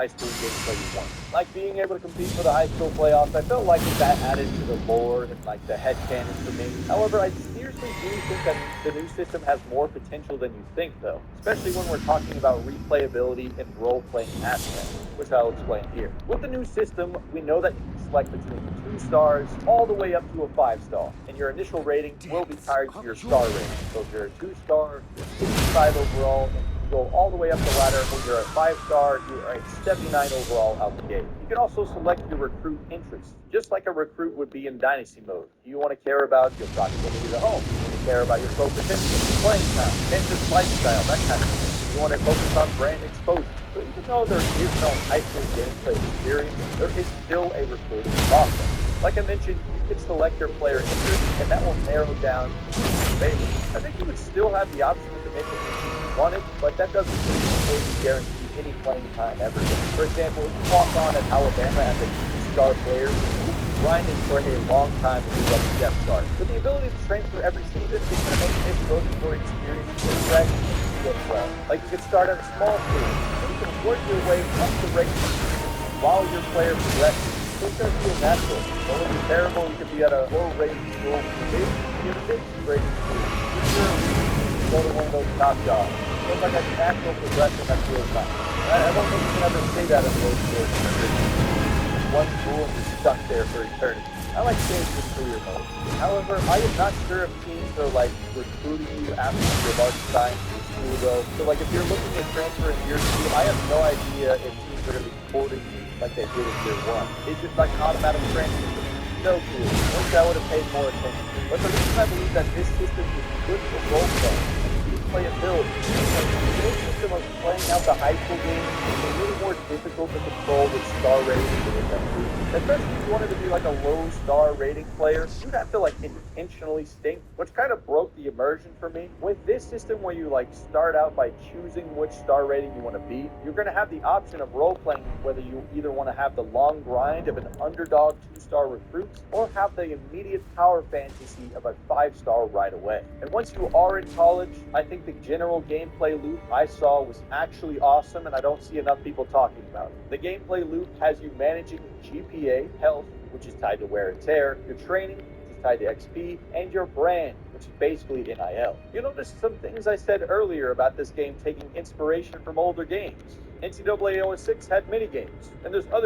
high school gameplay you want. Like being able to compete for the high school playoffs, I felt like that added to the lore and like the headcanon for me. However, I seriously do think that the new system has more potential than you think though, especially when we're talking about replayability and role-playing aspects, which I'll explain here. With the new system, we know that you can select between 2 stars all the way up to a 5-star, and your initial rating will be tied to your star rating. So if you're a 2-star, you're 65 overall, and you go all the way up the ladder. When you're a 5-star, you are a 79 overall out the gate. You can also select your recruit interests, just like a recruit would be in Dynasty mode. You want to care about your proximity to home. You want to care about your proficiency, playing time, campus lifestyle, that kind of thing. You want to focus on brand exposure. So even though there is no high school gameplay experience, there is still a recruiting process. Like I mentioned, you can select your player interest, and that will narrow down your favor. I think you would still have the option to make it if you wanted, but that doesn't completely guarantee any playing time ever. For example, if you walk on at Alabama as a 2-star player, you'll be grinding for a long time to move up to Death Star. But the ability to transfer every season is going to make this both more experience and fresh as well. Like you could start at a small pool, and you can work your way up the rankings while your player progresses. So it's going to feel natural. So when you're terrible, you could be at a low-rated school. You're a mid-rated school. If you're go to one of those top jobs. So it's like a natural progression that feels nice. I don't think you can ever say that in most sports. One school and you're stuck there for eternity. I like changing the career mode. However, I am not sure if teams are like recruiting you after your large time to school though. So like if you're looking at transfer in year 2, I have no idea if teams are going to be courting you like they did in year 1. It's just like automatic transfer. No clue. Wish I would have paid more attention. But the reason I believe that this system is good for roleplay and replayability is that the new system of playing out the high school game is a little more difficult to control with star ratings than it. Especially if you wanted to be like a low star rating player, you'd have to like intentionally stink, which kind of broke the immersion for me. With this system where you like start out by choosing which star rating you want to be, you're going to have the option of role playing whether you either want to have the long grind of an underdog 2-star recruit or have the immediate power fantasy of a 5-star right away. And once you are in college, I think the general gameplay loop I saw was actually awesome, and I don't see enough people talking about it. The gameplay loop has you managing GPA, health, which is tied to wear and tear, your training, which is tied to XP, and your brand, which is basically NIL. You'll notice some things I said earlier about this game taking inspiration from older games. NCAA 06 had mini games, and there's other